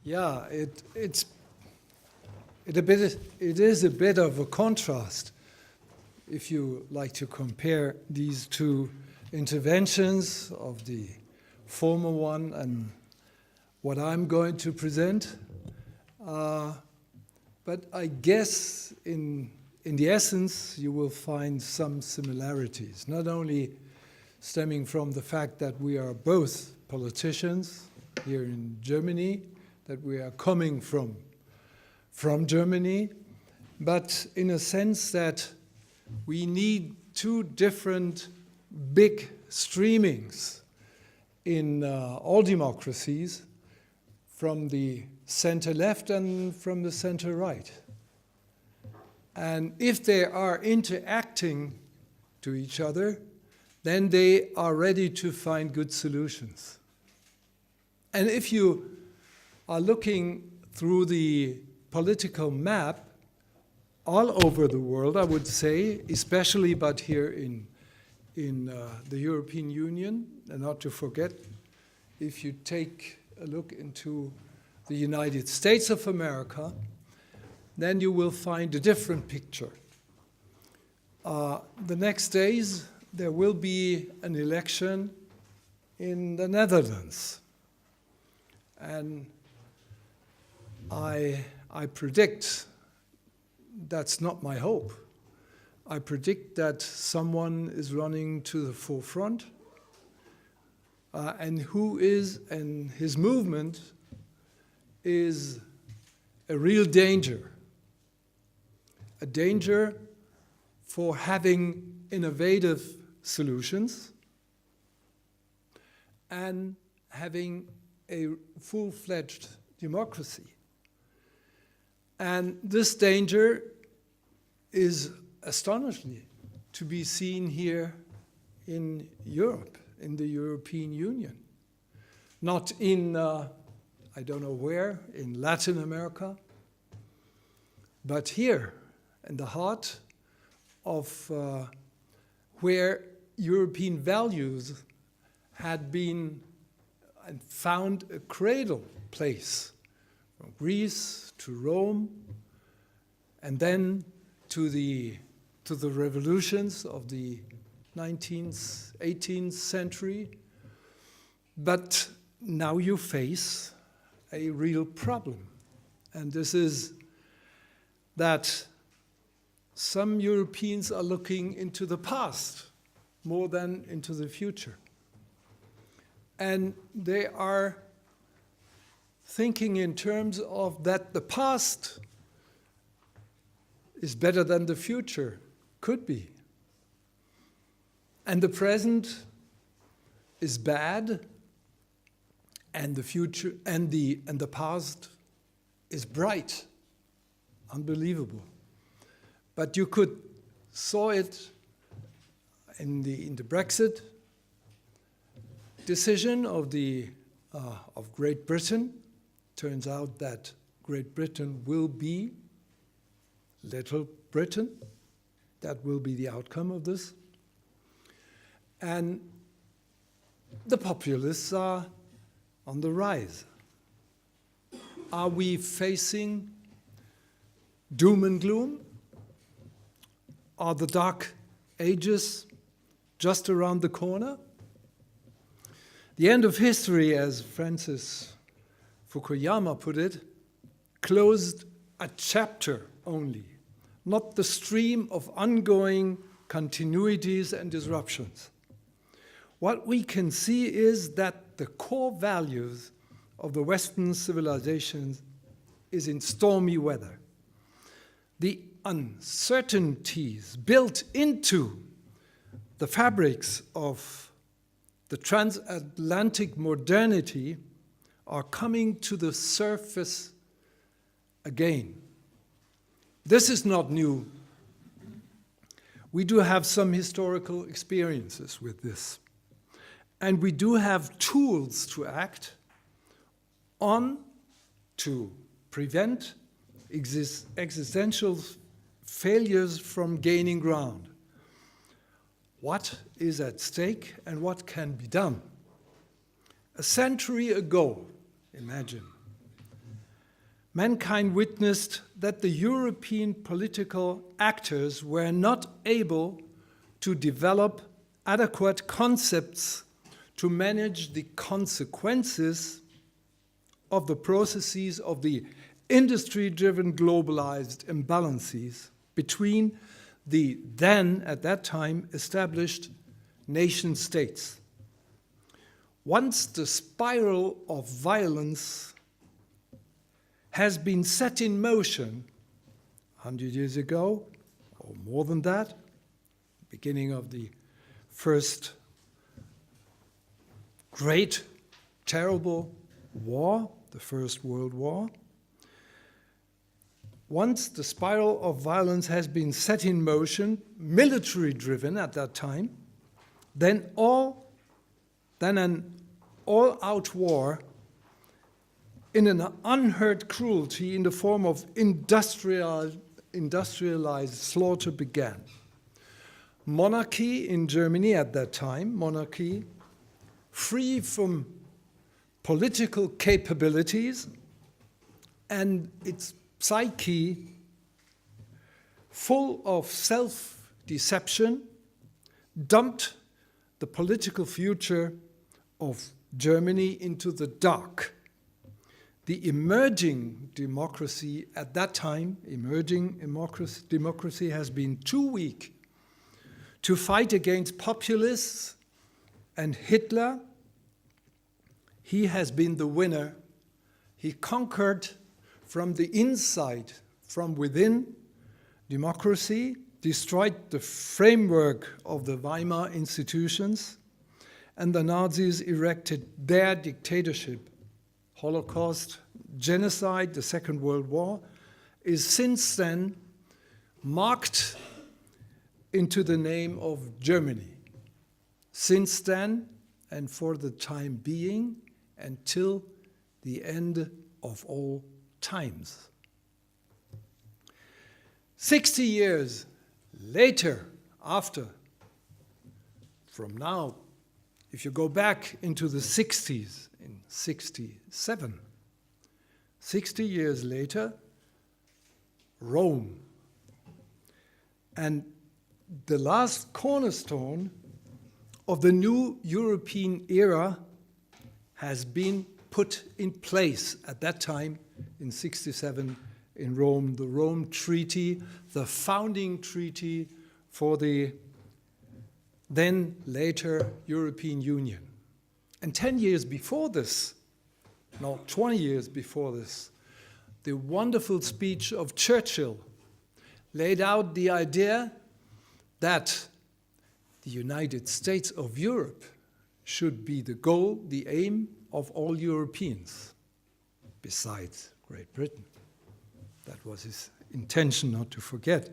Yeah, it is a bit of a contrast if you like to compare these two interventions of the former one and what I'm going to present. But I guess in the essence you will find some similarities, not only stemming from the fact that we are both politicians here in Germany, that we are coming from Germany, but in a sense that we need two different big streamings in all democracies, from the center left and from the center right. And if they are interacting to each other, then they are ready to find good solutions. And if you are looking through the political map all over the world, I would say, especially but here in the European Union, and not to forget, if you take a look into the United States of America, then you will find a different picture. The next days, there will be an election in the Netherlands. And I predict, that's not my hope, I predict that someone is running to the forefront and his movement is a real danger. A danger for having innovative solutions and having a full-fledged democracy. And this danger is astonishingly to be seen here in Europe, in the European Union. Not in, I don't know where, in Latin America, but here, in the heart of where European values had been and found a cradle place, from Greece to Rome, and then to the revolutions of the 19th, 18th century. But now you face a real problem, and this is that some Europeans are looking into the past more than into the future. And they are thinking in terms of that the past is better than the future could be. And the present is bad, and the future and the past is bright, unbelievable. But you could saw it in the Brexit decision of Great Britain. Turns out that Great Britain will be Little Britain. That will be the outcome of this. And the populists are on the rise. Are we facing doom and gloom? Are the dark ages just around the corner? The end of history, as Francis Fukuyama put it, closed a chapter only, not the stream of ongoing continuities and disruptions. What we can see is that the core values of the Western civilizations is in stormy weather. The uncertainties built into the fabrics of the transatlantic modernity are coming to the surface again. This is not new. We do have some historical experiences with this. And we do have tools to act on to prevent existential failures from gaining ground. What is at stake and what can be done? A century ago, imagine, mankind witnessed that the European political actors were not able to develop adequate concepts to manage the consequences of the processes of the industry-driven globalized imbalances between the then, at that time, established nation-states. Once the spiral of violence has been set in motion 100 years ago, or more than that, beginning of the first great, terrible war, the First World War. Once the spiral of violence has been set in motion, military-driven at that time, then an all-out war in an unheard cruelty in the form of industrialized slaughter began. Monarchy in Germany at that time, monarchy free from political capabilities and its psyche full of self-deception, dumped the political future of Germany into the dark. The emerging democracy at that time, democracy has been too weak to fight against populists and Hitler. He has been the winner. He conquered from the inside, from within, democracy, destroyed the framework of the Weimar institutions, and the Nazis erected their dictatorship. Holocaust, genocide, the Second World War, is since then marked into the name of Germany. Since then, and for the time being, until the end of all times. 60 years later, from now, if you go back into the 60s, in 67, 60 years later, Rome. And the last cornerstone of the new European era has been put in place at that time in 67 in Rome, the Rome Treaty, the founding treaty for the then later European Union. And 10 years before this, no, 20 years before this, the wonderful speech of Churchill laid out the idea that the United States of Europe should be the goal, the aim of all Europeans, besides Great Britain. That was his intention, not to forget.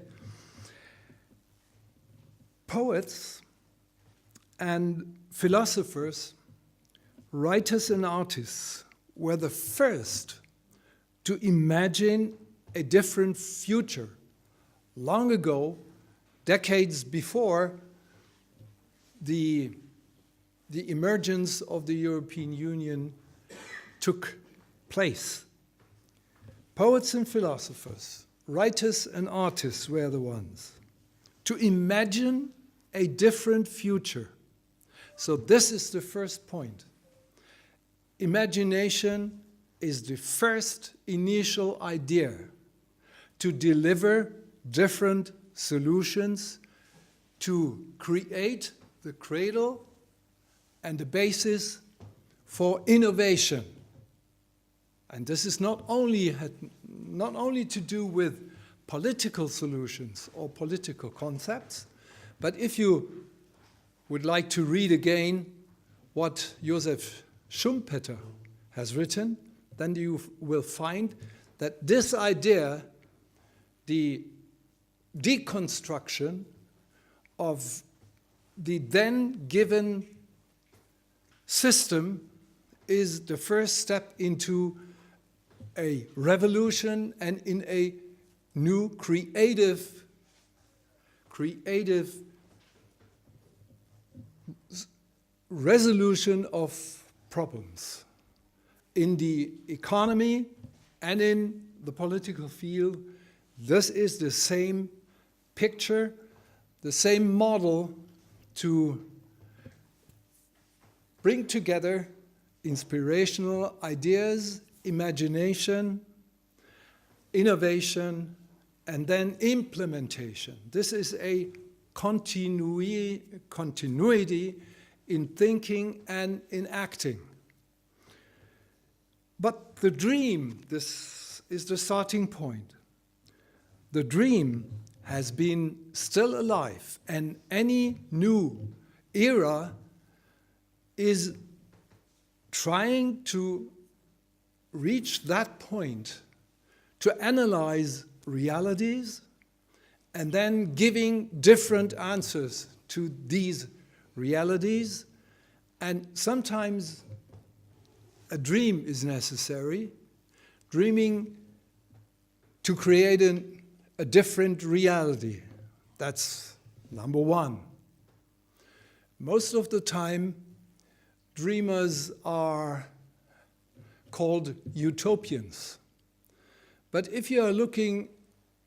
Poets and philosophers, writers and artists were the first to imagine a different future. Long ago, decades before the emergence of the European Union took place. Poets and philosophers, writers and artists were the ones to imagine a different future. So this is the first point. Imagination is the first initial idea to deliver different solutions, to create the cradle and the basis for innovation. And this is not only to do with political solutions or political concepts, but if you would like to read again what Joseph Schumpeter has written, then you will find that this idea, the deconstruction of the then given system, is the first step into a revolution and in a new creative resolution of problems in the economy and in the political field, this is the same picture, the same model to bring together inspirational ideas, imagination, innovation, and then implementation. This is a continuity in thinking and in acting. But the dream, this is the starting point. The dream has been still alive, and any new era is trying to reach that point, to analyze realities, and then giving different answers to these realities. And sometimes a dream is necessary, dreaming to create a different reality. That's number one. Most of the time, dreamers are called utopians. But if you are looking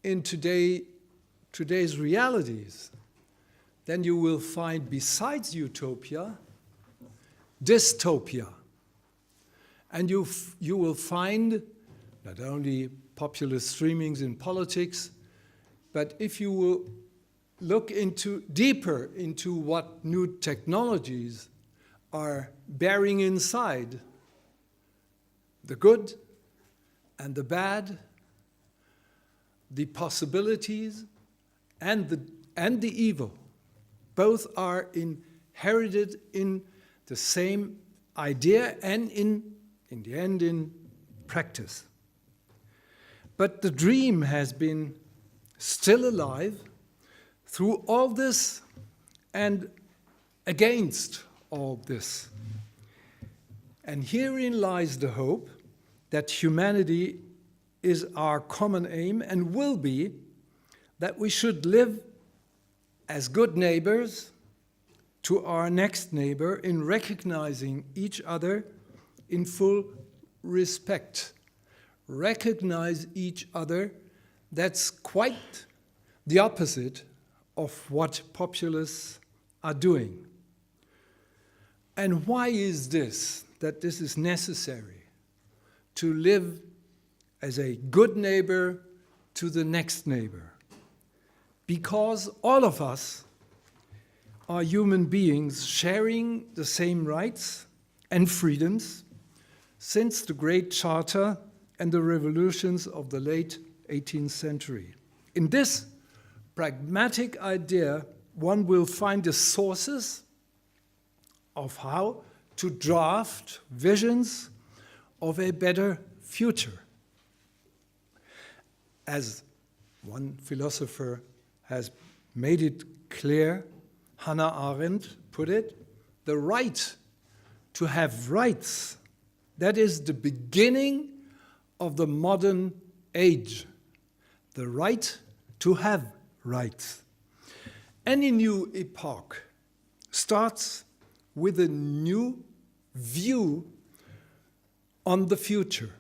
in today's realities, then you will find, besides utopia, dystopia. And you will find not only populist streamings in politics, but if you will look deeper into what new technologies are bearing inside, the good and the bad, the possibilities and the evil, both are inherited in the same idea and in the end in practice. But the dream has been still alive through all this and against all this. And herein lies the hope that humanity is our common aim and will be, that we should live as good neighbors to our next neighbor in recognizing each other in full respect. Recognize each other, that's quite the opposite of what populists are doing. And why is this, that this is necessary, to live as a good neighbor to the next neighbor? Because all of us are human beings sharing the same rights and freedoms since the Great Charter and the revolutions of the late 18th century. In this pragmatic idea, one will find the sources of how to draft visions of a better future. As one philosopher has made it clear, Hannah Arendt put it, the right to have rights, that is the beginning of the modern age. The right to have rights. Any new epoch starts with a new view on the future.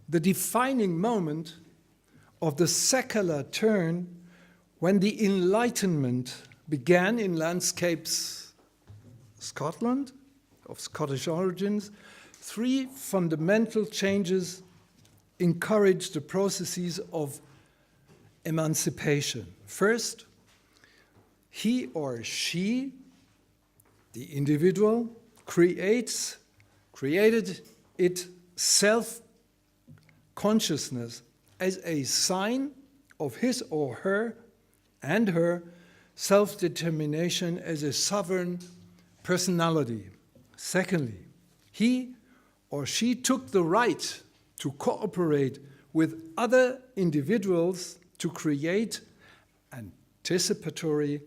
The defining moment of the secular turn when the Enlightenment began in landscapes Scotland, of Scottish origins, three fundamental changes encouraged the processes of emancipation. First, he or she, the individual, created its self-consciousness as a sign of his or her and her self-determination as a sovereign personality. Secondly, he or she took the right to cooperate with other individuals to create anticipatory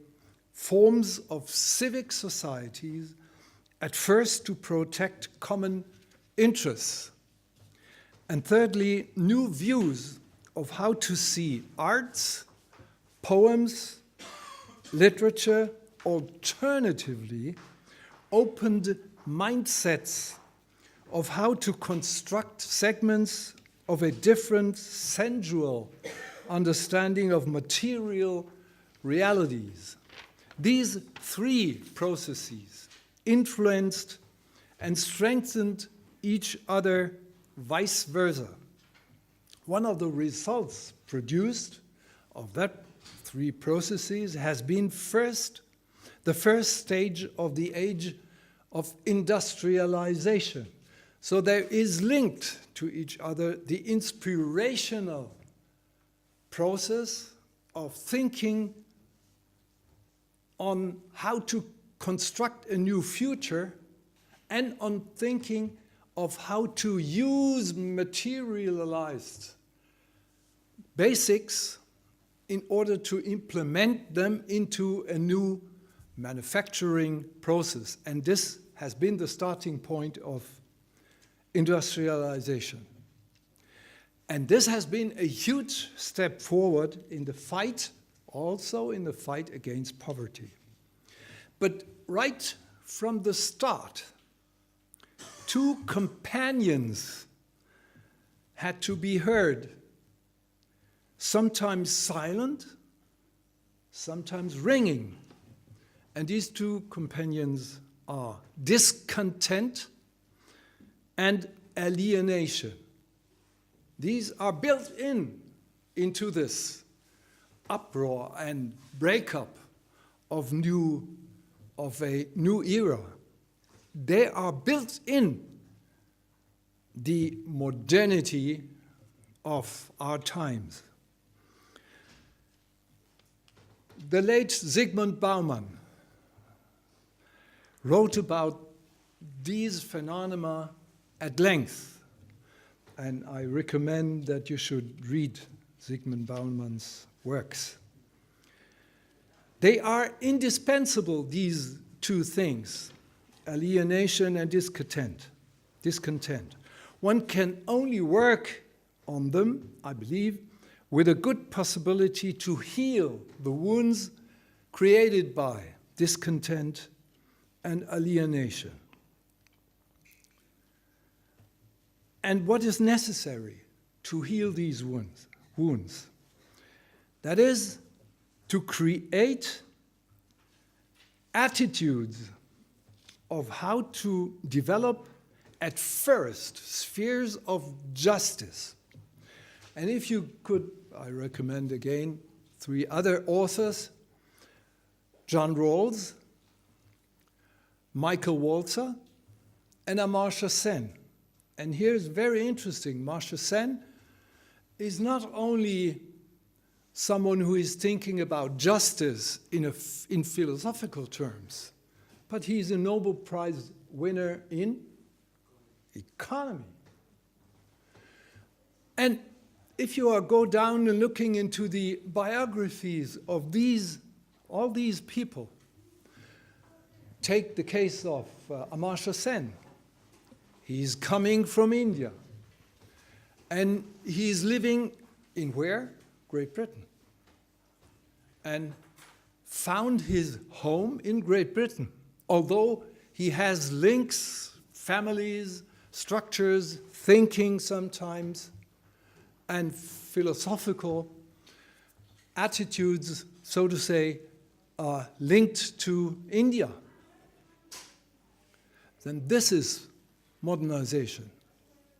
forms of civic societies, at first to protect common interests. And thirdly, new views of how to see arts, poems, literature, alternatively, opened mindsets of how to construct segments of a different sensual understanding of material realities. These three processes influenced and strengthened each other, vice versa. One of the results produced of that three processes has been the first stage of the age of industrialization. So there is linked to each other the inspirational process of thinking on how to construct a new future and on thinking of how to use materialized basics in order to implement them into a new manufacturing process. And this has been the starting point of industrialization. And this has been a huge step forward in the fight, also in the fight against poverty. But right from the start, two companions had to be heard, sometimes silent, sometimes ringing. And these two companions are discontent and alienation. These are built into this uproar and breakup of a new era. They are built in the modernity of our times. The late Zygmunt Bauman wrote about these phenomena at length, and I recommend that you should read Zygmunt Bauman's works. They are indispensable, these two things, alienation and discontent. One can only work on them, I believe, with a good possibility to heal the wounds created by discontent and alienation. And what is necessary to heal these wounds? That is, to create attitudes of how to develop at first spheres of justice. And if you could, I recommend again 3 other authors, John Rawls, Michael Walzer, and Amartya Sen. And here's very interesting. Amartya Sen is not only someone who is thinking about justice in philosophical terms, but he's a Nobel Prize winner in economy. And if you go down and looking into the biographies of all these people, take the case of Amartya Sen. He's coming from India, and he's living in where? Great Britain. And found his home in Great Britain, although he has links, families, structures, thinking sometimes, and philosophical attitudes, so to say, are linked to India. Then this is modernization.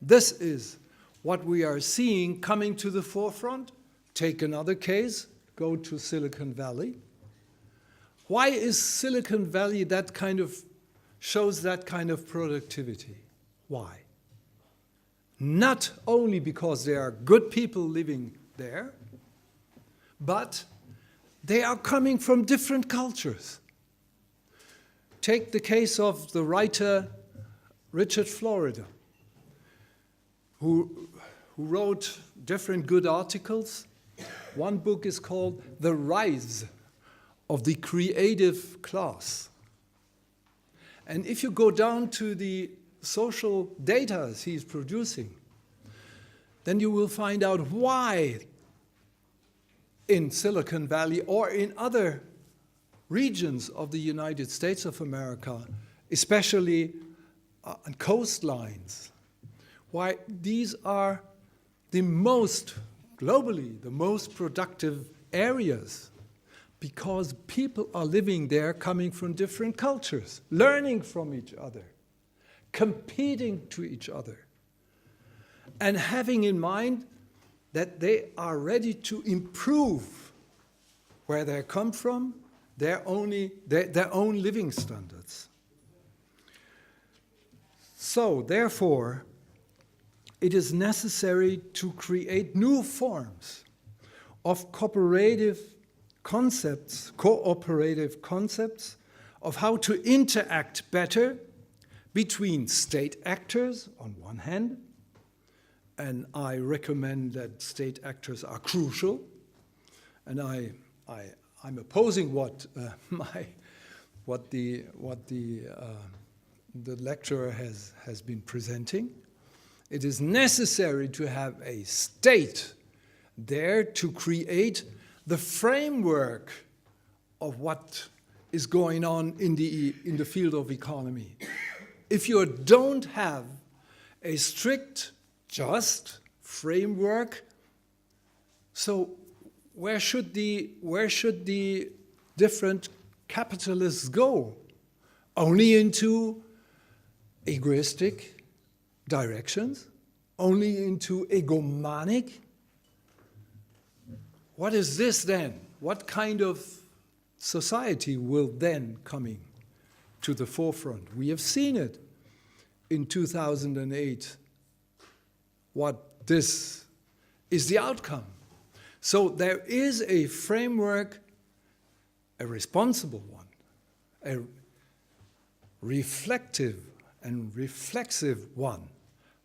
This is what we are seeing coming to the forefront. Take another case, go to Silicon Valley. Why is Silicon Valley shows that kind of productivity? Why? Not only because there are good people living there, but they are coming from different cultures. Take the case of the writer Richard Florida, who wrote different good articles. One book is called The Rise of the Creative Class. And if you go down to the social data he's producing, then you will find out why in Silicon Valley or in other regions of the United States of America, especially on coastlines, why these are globally, the most productive areas, because people are living there coming from different cultures, learning from each other, competing to each other, and having in mind that they are ready to improve where they come from, their own living standards. So, therefore, it is necessary to create new forms of cooperative concepts of how to interact better between state actors on one hand, and I recommend that state actors are crucial, and I'm opposing what the lecturer has been presenting. It is necessary to have a state there to create the framework of what is going on in the field of economy. If you don't have a strict, just framework, so where should the different capitalists go? Only into egoistic directions? Only into egomanic? What is this then? What kind of society will then coming to the forefront? We have seen it in 2008, what this is the outcome. So there is a framework, a responsible one, a reflective and reflexive one,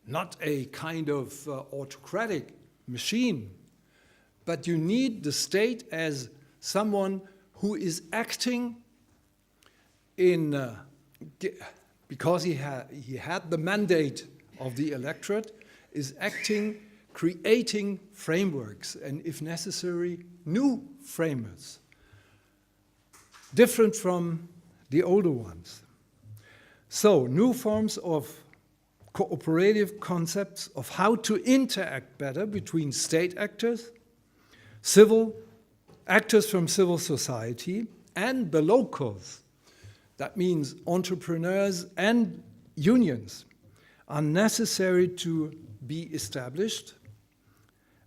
not a kind of autocratic machine, but you need the state as someone who is acting in, because he had the mandate of the electorate, is acting, creating frameworks, and if necessary, new frameworks, different from the older ones. So, new forms of cooperative concepts of how to interact better between state actors, civil actors from civil society, and the locals. That means entrepreneurs and unions are necessary to be established.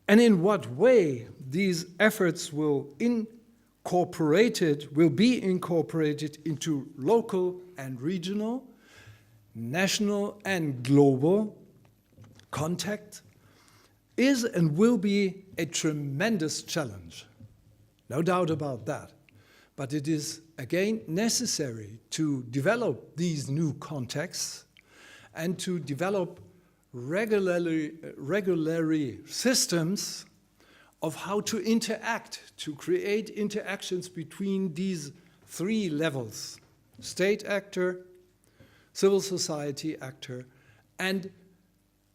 And in what way these efforts will be incorporated into local and regional, national and global contact is and will be a tremendous challenge. No doubt about that. But it is, again, necessary to develop these new contexts and to develop regularly systems of how to interact, to create interactions between these three levels: state actor, civil society actor, and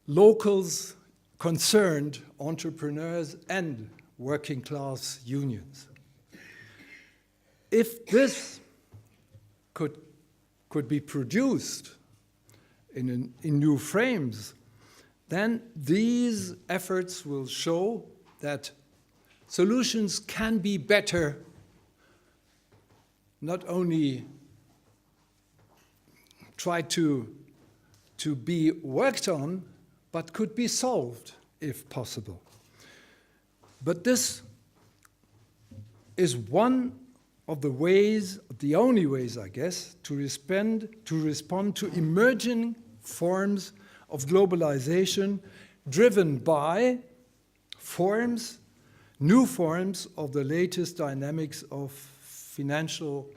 locals concerned, entrepreneurs and working class unions. If this could be produced in new frames, then these efforts will show that solutions can be better, not only try to be worked on, but could be solved if possible. But this is one of the ways, the only ways, I guess, to respond to emerging forms of globalization driven by new forms of the latest dynamics of financial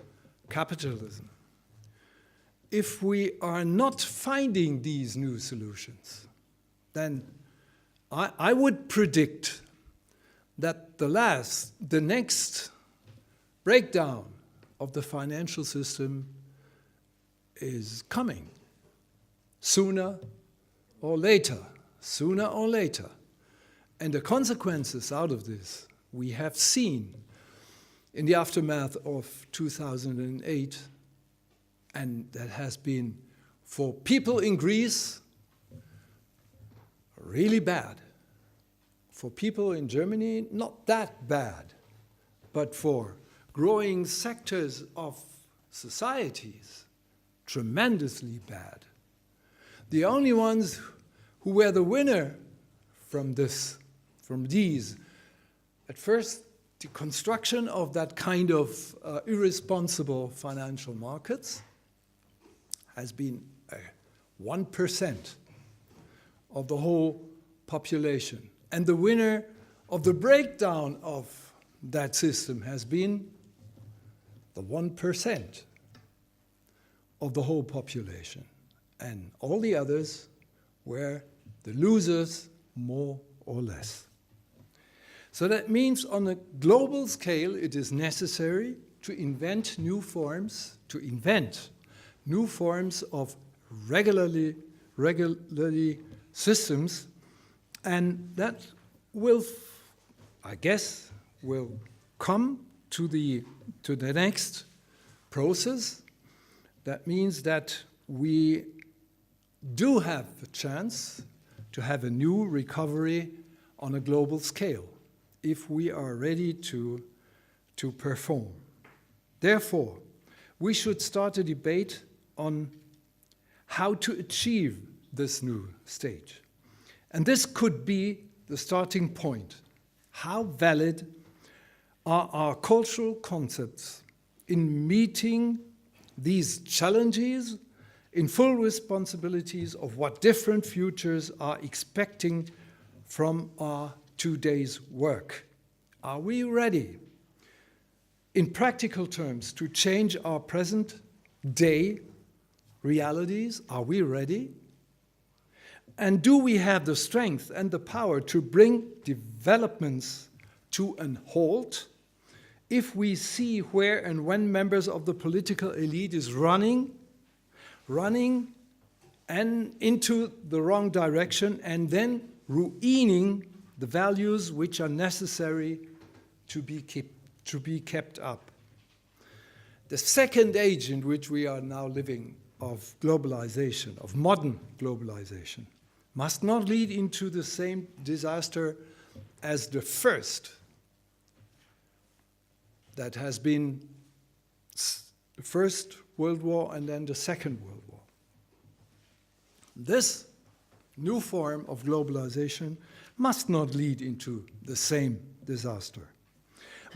capitalism. If we are not finding these new solutions, then I would predict that the next breakdown of the financial system is coming sooner or later. And the consequences out of this we have seen in the aftermath of 2008, and that has been, for people in Greece, really bad. for people in Germany, not that bad, but for growing sectors of societies, tremendously bad. The only ones who were the winner from these, at first, the construction of that kind of irresponsible financial markets has been 1% of the whole population. And the winner of the breakdown of that system has been the 1% of the whole population. And all the others were the losers, more or less. So that means on a global scale, it is necessary to invent new forms of regularly systems, and that will, I guess, will come to the next process. That means that we do have a chance to have a new recovery on a global scale if we are ready to perform. Therefore, we should start a debate on how to achieve this new stage. And this could be the starting point. How valid are our cultural concepts in meeting these challenges in full responsibilities of what different futures are expecting from our today's work? Are we ready, in practical terms, to change our present day realities? Are we ready? And do we have the strength and the power to bring developments to an halt if we see where and when members of the political elite is running and into the wrong direction and then ruining the values which are necessary to be kept up? The second age in which we are now living of globalization, of modern globalization, must not lead into the same disaster as the first, that has been the First World War and then the Second World War. This new form of globalization must not lead into the same disaster.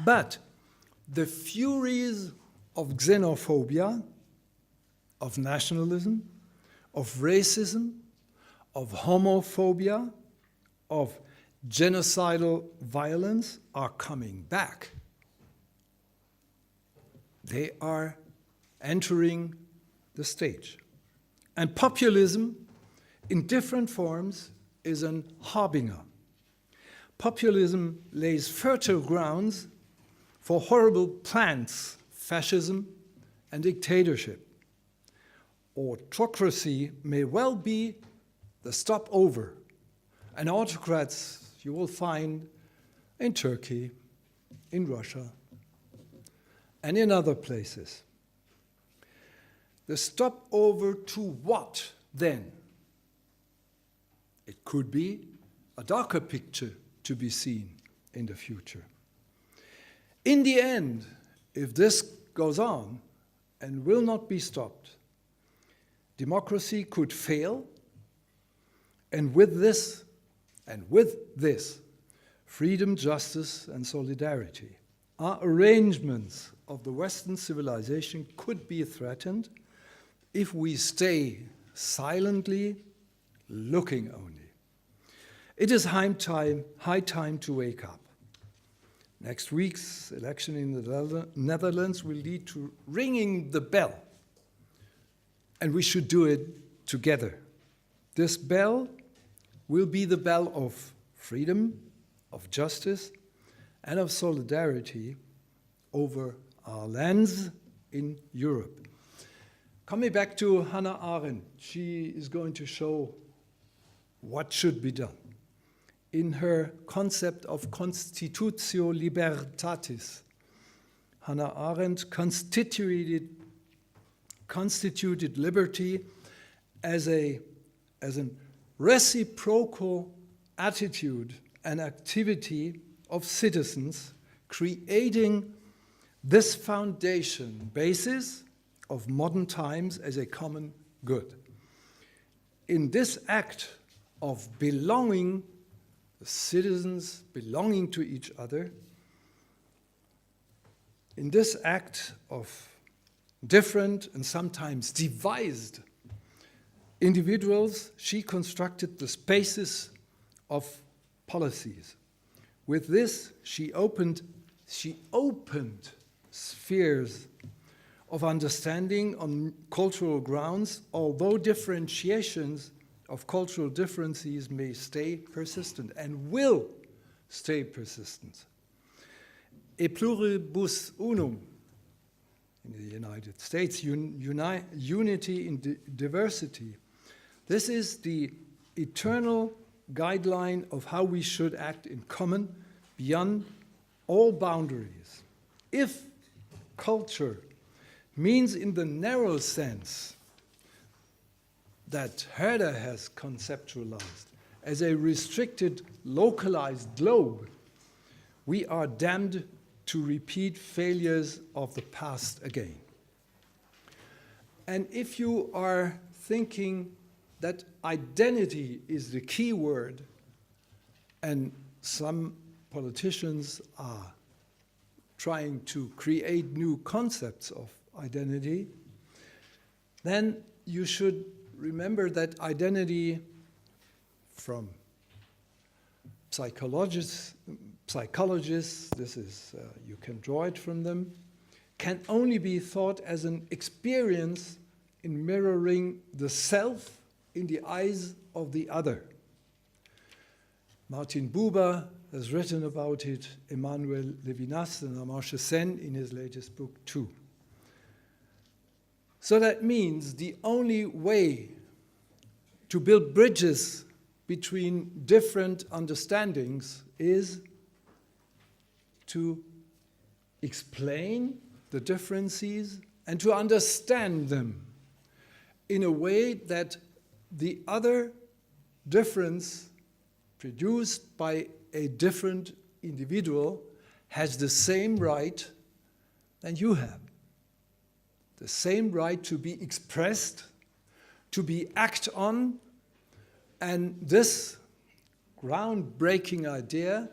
But the furies of xenophobia, of nationalism, of racism, of homophobia, of genocidal violence are coming back. They are entering the stage. And populism, in different forms, is an harbinger. Populism lays fertile grounds for horrible plans, fascism and dictatorship. Autocracy may well be the stopover. And autocrats you will find in Turkey, in Russia, and in other places. The stopover to what then? It could be a darker picture to be seen in the future. In the end, if this goes on and will not be stopped, democracy could fail, and with this, freedom, justice, and solidarity, our arrangements of the Western civilization could be threatened if we stay silently looking only. It is high time to wake up. Next week's election in the Netherlands will lead to ringing the bell, and we should do it together. This bell will be the bell of freedom, of justice, and of solidarity over our lands in Europe. Coming back to Hannah Arendt, she is going to show what should be done. In her concept of constitutio libertatis, Hannah Arendt constituted liberty as an reciprocal attitude and activity of citizens, creating this foundation basis of modern times as a common good. In this act of belonging, citizens belonging to each other, in this act of different and sometimes devised individuals, she constructed the spaces of policies. With this, she opened spheres of understanding on cultural grounds, although differentiations of cultural differences may stay persistent and will stay persistent. E pluribus unum in the United States, unity in diversity. This is the eternal guideline of how we should act in common beyond all boundaries. If culture means in the narrow sense that Herder has conceptualized as a restricted, localized globe, we are damned to repeat failures of the past again. And if you are thinking that identity is the key word, and some politicians are trying to create new concepts of identity, then you should remember that identity, from psychologists, this is, you can draw it from them, can only be thought as an experience in mirroring the self in the eyes of the other. Martin Buber has written about it, Emmanuel Levinas and Amartya Sen in his latest book too. So that means the only way to build bridges between different understandings is to explain the differences and to understand them in a way that the other difference produced by a different individual has the same right than you have. The same right to be expressed, to be acted on, and this groundbreaking idea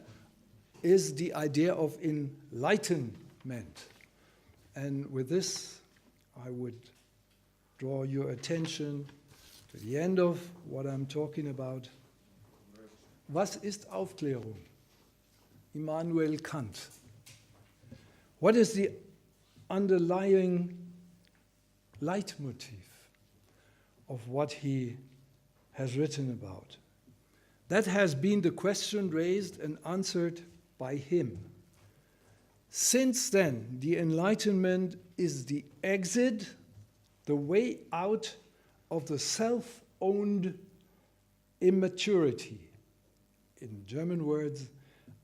is the idea of enlightenment. And with this, I would draw your attention to the end of what I'm talking about. Was ist Aufklärung? Immanuel Kant. What is the underlying leitmotif of what he has written about? That has been the question raised and answered by him. Since then, the Enlightenment is the exit, the way out of the self-owned immaturity. In German words,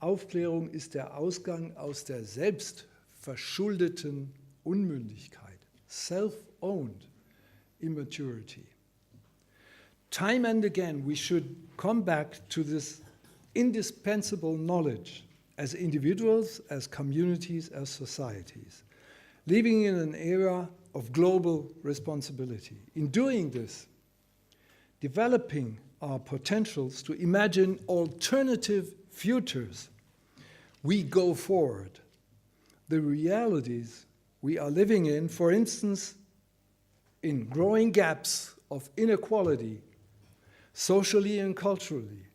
Aufklärung ist der Ausgang aus der selbstverschuldeten Unmündigkeit, self-owned immaturity. Time and again, we should come back to this indispensable knowledge as individuals, as communities, as societies, living in an era of global responsibility. In doing this, developing our potentials to imagine alternative futures, we go forward. The realities we are living in, for instance, in growing gaps of inequality, socially and culturally,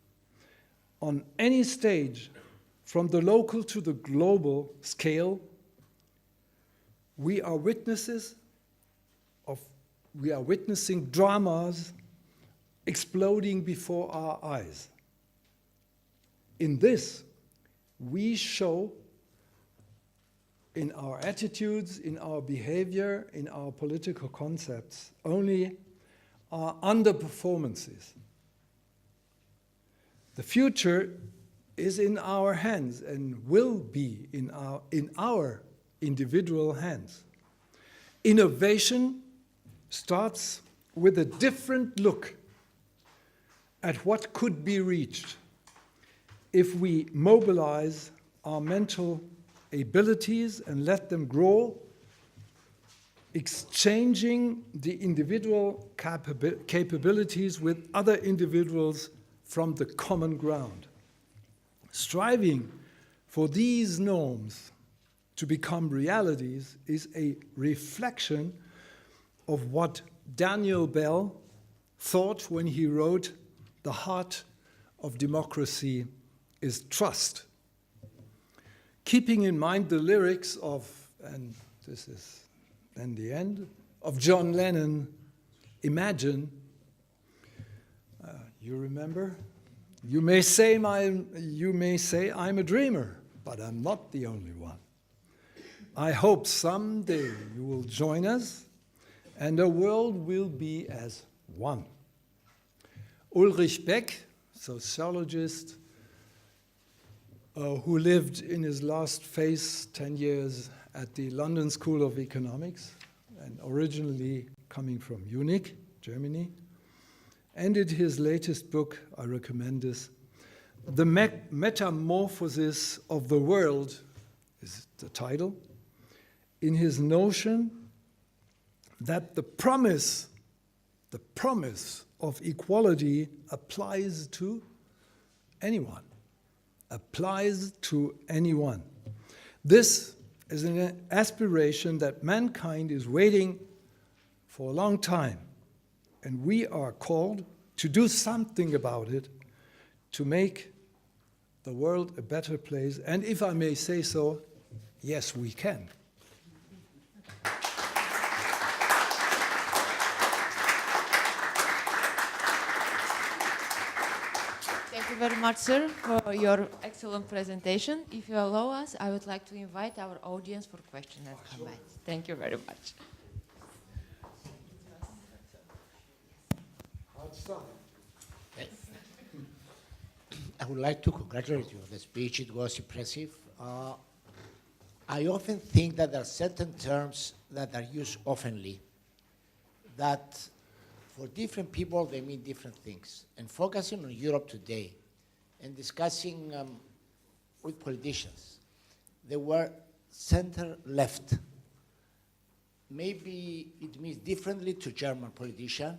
on any stage, from the local to the global scale, we are witnessing dramas exploding before our eyes. In this, we show in our attitudes, in our behavior, in our political concepts, only our underperformances. The future is in our hands and will be in our individual hands. Innovation starts with a different look at what could be reached. if we mobilize our mental abilities and let them grow, exchanging the individual capabilities with other individuals from the common ground. Striving for these norms to become realities is a reflection of what Daniel Bell thought when he wrote, "The heart of democracy is trust." Keeping in mind the lyrics of, and this is then the end, of John Lennon, "Imagine," you remember? You may say I'm a dreamer, but I'm not the only one. I hope someday you will join us and the world will be as one. Ulrich Beck, sociologist, who lived in his last phase 10 years at the London School of Economics, and originally coming from Munich, Germany, ended his latest book, I recommend this, "The Metamorphosis of the World," is the title, in his notion that the promise of equality applies to anyone. This is an aspiration that mankind is waiting for a long time, and we are called to do something about it, to make the world a better place. And if I may say so, yes, we can. Thank you very much, sir, for your excellent presentation. If you allow us, I would like to invite our audience for questions and comments. Thank you very much. I would like to congratulate you on the speech. It was impressive. I often think that there are certain terms that are used oftenly that for different people they mean different things. And focusing on Europe today and discussing with politicians, they were center-left. Maybe it means differently to German politician,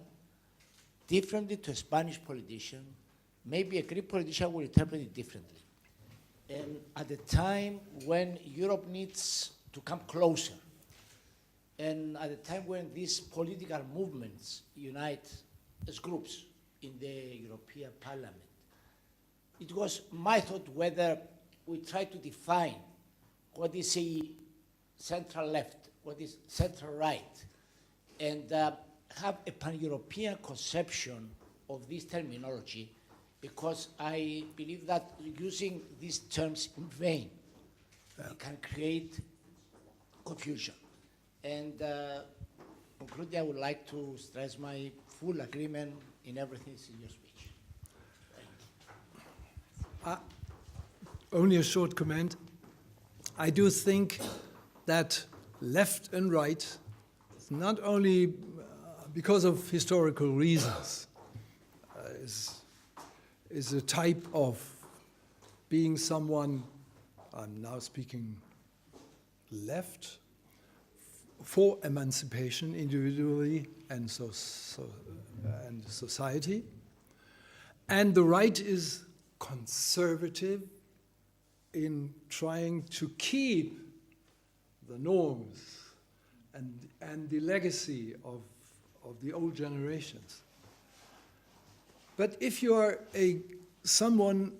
differently to a Spanish politician. Maybe a Greek politician will interpret it differently. And at the time when Europe needs to come closer, and at the time when these political movements unite as groups in the European Parliament, it was my thought whether we try to define what is a central left, what is central right, and have a pan-European conception of this terminology, because I believe that using these terms in vain it can create confusion. And concluding, I would like to stress my full agreement in everything in your speech. Only a short comment. I do think that left and right, not only because of historical reasons, is a type of being someone, I'm now speaking left, for emancipation individually and and society. And the right is conservative in trying to keep the norms and the legacy of the old generations. But if you are someone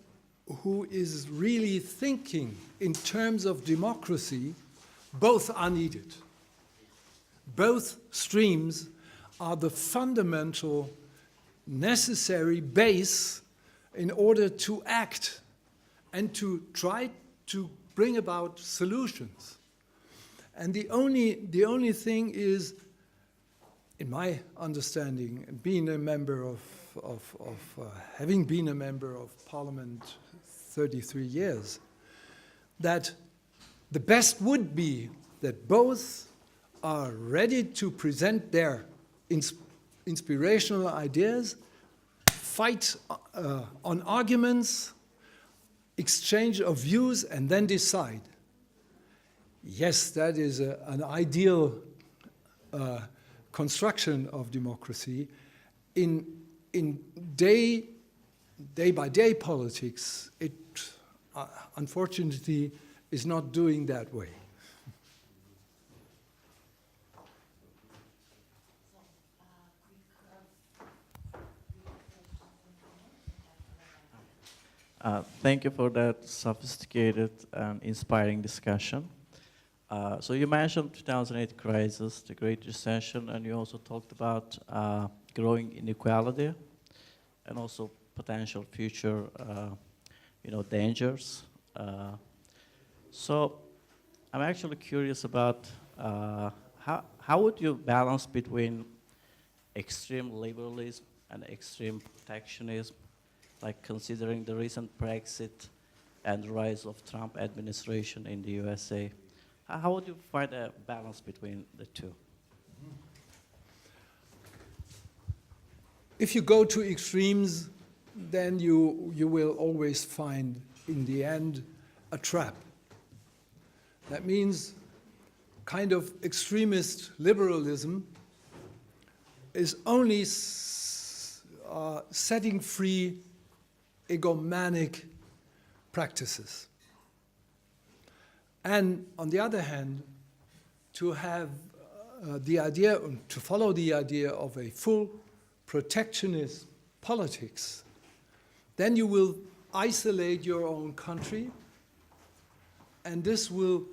who is really thinking in terms of democracy, both are needed. Both streams are the fundamental, necessary base in order to act and to try to bring about solutions. And the only thing is, in my understanding, being a member having been a member of Parliament 33 years, that the best would be that both are ready to present their inspirational ideas, fight on arguments, exchange of views and then decide. Yes, that is an ideal construction of democracy. In day-by-day politics, it unfortunately is not doing that way. Thank you for that sophisticated and inspiring discussion. So you mentioned 2008 crisis, the Great Recession, and you also talked about growing inequality and also potential future, dangers. So I'm actually curious about how would you balance between extreme liberalism and extreme protectionism, like considering the recent Brexit and the rise of Trump administration in the USA? How would you find a balance between the two? If you go to extremes, then you will always find, in the end, a trap. That means kind of extremist liberalism is only setting free egomanic practices. And on the other hand, to have to follow the idea of a full protectionist politics, then you will isolate your own country, and this will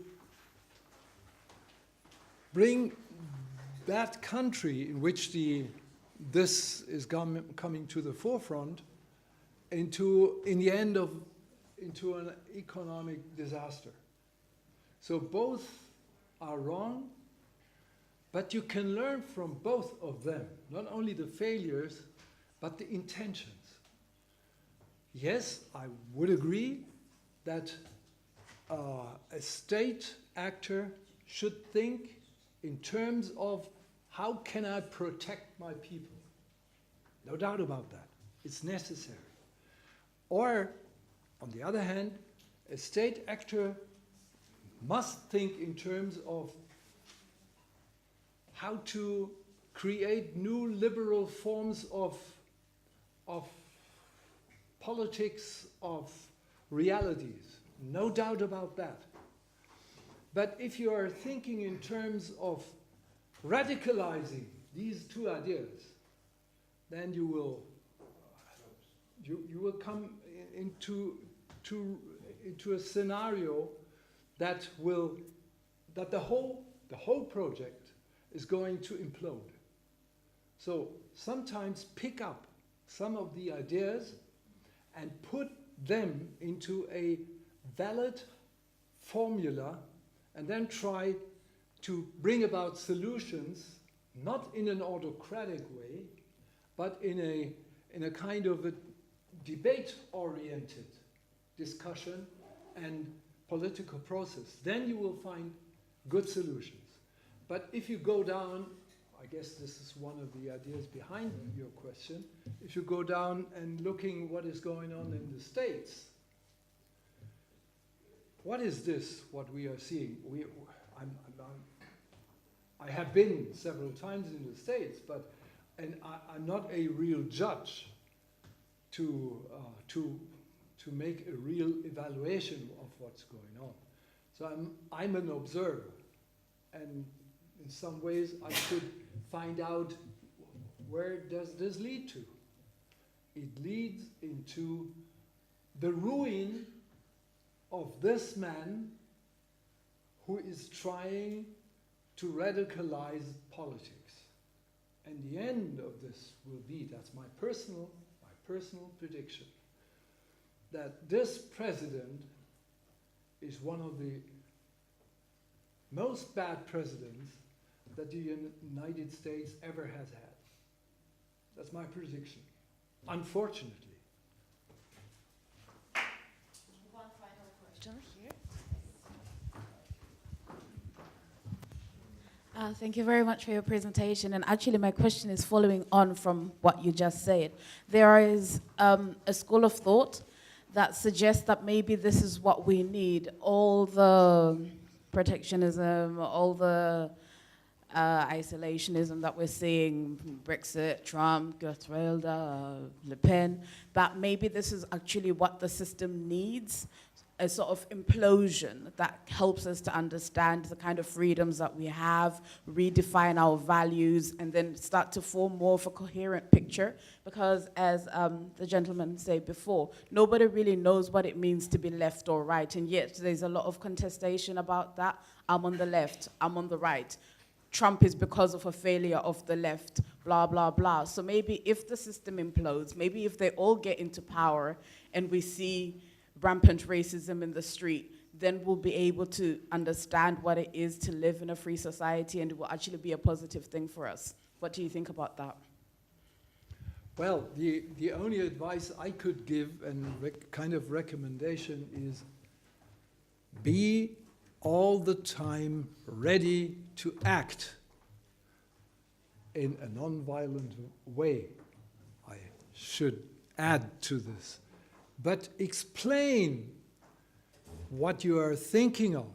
bring that country in which this is coming to the forefront into an economic disaster. So both are wrong, but you can learn from both of them, not only the failures, but the intentions. Yes, I would agree that a state actor should think in terms of how can I protect my people? No doubt about that. It's necessary. Or, on the other hand, a state actor must think in terms of how to create new liberal forms of politics, of realities. No doubt about that. But if you are thinking in terms of radicalizing these two ideas, then you will come into a scenario that the whole project is going to implode. So sometimes pick up some of the ideas and put them into a valid formula, and then try to bring about solutions, not in an autocratic way, but in a kind of a debate-oriented discussion and political process. Then you will find good solutions. But if you go down, I guess this is one of the ideas behind your question, if you go down and looking what is going on in the States, what is this, what we are seeing? I have been several times in the States, and I'm not a real judge to make a real evaluation of what's going on. So I'm an observer, and in some ways I should find out, where does this lead to? It leads into the ruin of this man who is trying to radicalize politics. And the end of this will be, that's my personal prediction, that this president is one of the most bad presidents that the United States ever has had. That's my prediction, unfortunately. One final question here. Thank you very much for your presentation. And actually, my question is following on from what you just said. There is a school of thought that suggests that maybe this is what we need. All the protectionism, all the isolationism that we're seeing, Brexit, Trump, Gert Weisskirchen, Le Pen, that maybe this is actually what the system needs, a sort of implosion that helps us to understand the kind of freedoms that we have, redefine our values, and then start to form more of a coherent picture. Because as the gentleman said before, nobody really knows what it means to be left or right, and yet there's a lot of contestation about that. I'm on the left, I'm on the right. Trump is because of a failure of the left, blah, blah, blah. So maybe if the system implodes, maybe if they all get into power and we see rampant racism in the street, then we'll be able to understand what it is to live in a free society, and it will actually be a positive thing for us. What do you think about that? Well, the only advice I could give and kind of recommendation is be all the time ready to act in a non-violent way. I should add to this. But explain what you are thinking of.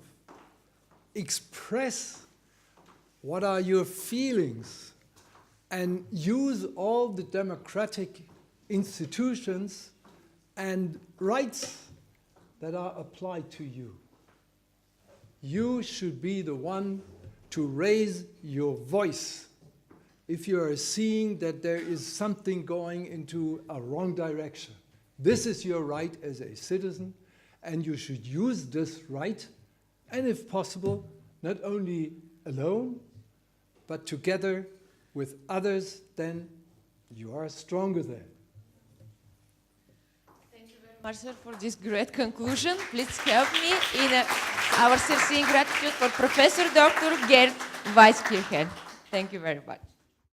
Express what are your feelings, and use all the democratic institutions and rights that are applied to you. You should be the one to raise your voice if you are seeing that there is something going into a wrong direction. This is your right as a citizen, and you should use this right, and if possible, not only alone, but together with others, then you are stronger there. Thank you very much, sir, for this great conclusion. Please help me in our sincere gratitude for Professor Dr. Gert Weisskirchen. Thank you very much.